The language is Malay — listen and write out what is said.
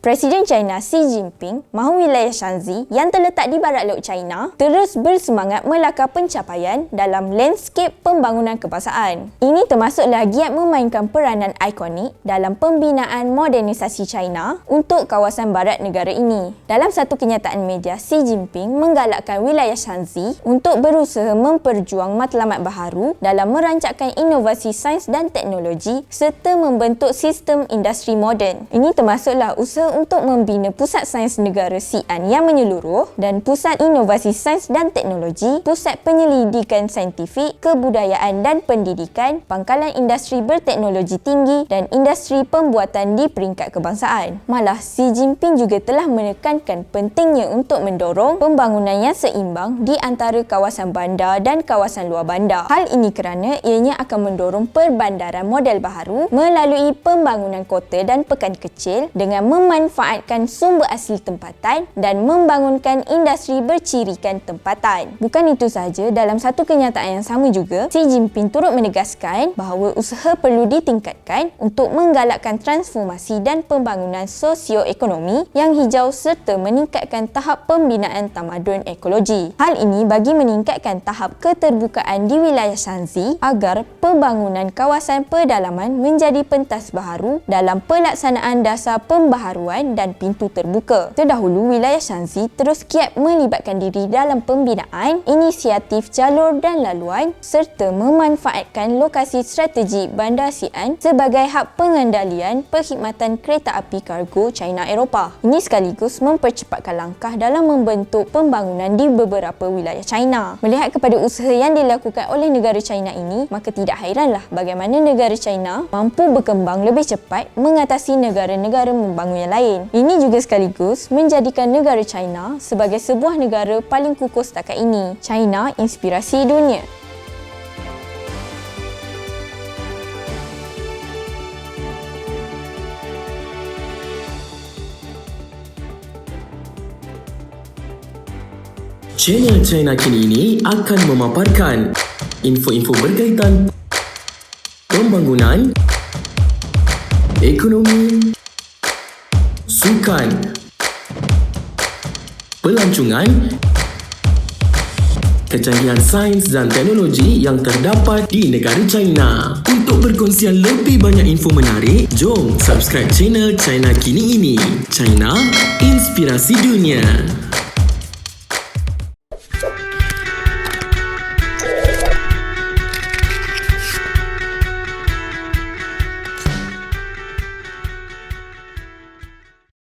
Presiden China Xi Jinping mahu wilayah Shanxi yang terletak di barat laut China terus bersemangat melakar pencapaian dalam landscape pembangunan kebangsaan. Ini termasuklah giat memainkan peranan ikonik dalam pembinaan modernisasi China untuk kawasan barat negara ini. Dalam satu kenyataan media, Xi Jinping menggalakkan wilayah Shanxi untuk berusaha memperjuang matlamat baharu dalam merancangkan inovasi sains dan teknologi serta membentuk sistem industri moden. Ini termasuklah usaha untuk membina Pusat Sains Negara Xi'an yang menyeluruh dan Pusat Inovasi Sains dan Teknologi, Pusat Penyelidikan Saintifik, Kebudayaan dan Pendidikan, Pangkalan Industri Berteknologi Tinggi dan Industri Pembuatan di peringkat kebangsaan. Malah, Xi Jinping juga telah menekankan pentingnya untuk mendorong pembangunan yang seimbang di antara kawasan bandar dan kawasan luar bandar. Hal ini kerana ianya akan mendorong perbandaran model baharu melalui pembangunan kota dan pekan kecil dengan memanfaatkan sumber asli tempatan dan membangunkan industri bercirikan tempatan. Bukan itu sahaja, dalam satu kenyataan yang sama juga, Xi Jinping turut menegaskan bahawa usaha perlu ditingkatkan untuk menggalakkan transformasi dan pembangunan sosioekonomi yang hijau serta meningkatkan tahap pembinaan tamadun ekologi. Hal ini bagi meningkatkan tahap keterbukaan di wilayah Shanxi agar pembangunan kawasan pedalaman menjadi pentas baharu dalam pelaksanaan dasar pembaharuan dan pintu terbuka. Terdahulu, wilayah Shanxi terus giat melibatkan diri dalam pembinaan inisiatif jalur dan laluan serta memanfaatkan lokasi strategik Bandar Xi'an sebagai hub pengendalian perkhidmatan kereta api kargo China Eropah. Ini sekaligus mempercepatkan langkah dalam membentuk pembangunan di beberapa wilayah China. Melihat kepada usaha yang dilakukan oleh negara China ini, maka tidak hairanlah bagaimana negara China mampu berkembang lebih cepat mengatasi negara-negara membangun yang lain. Ini juga sekaligus menjadikan negara China sebagai sebuah negara paling kukuh setakat ini. China, inspirasi dunia. Channel China Kini ini akan memaparkan info-info berkaitan pembangunan, ekonomi, sukan, pelancongan, kecanggihan sains dan teknologi yang terdapat di negara China. Untuk perkongsian lebih banyak info menarik, jom subscribe channel China Kini ini. China, inspirasi dunia.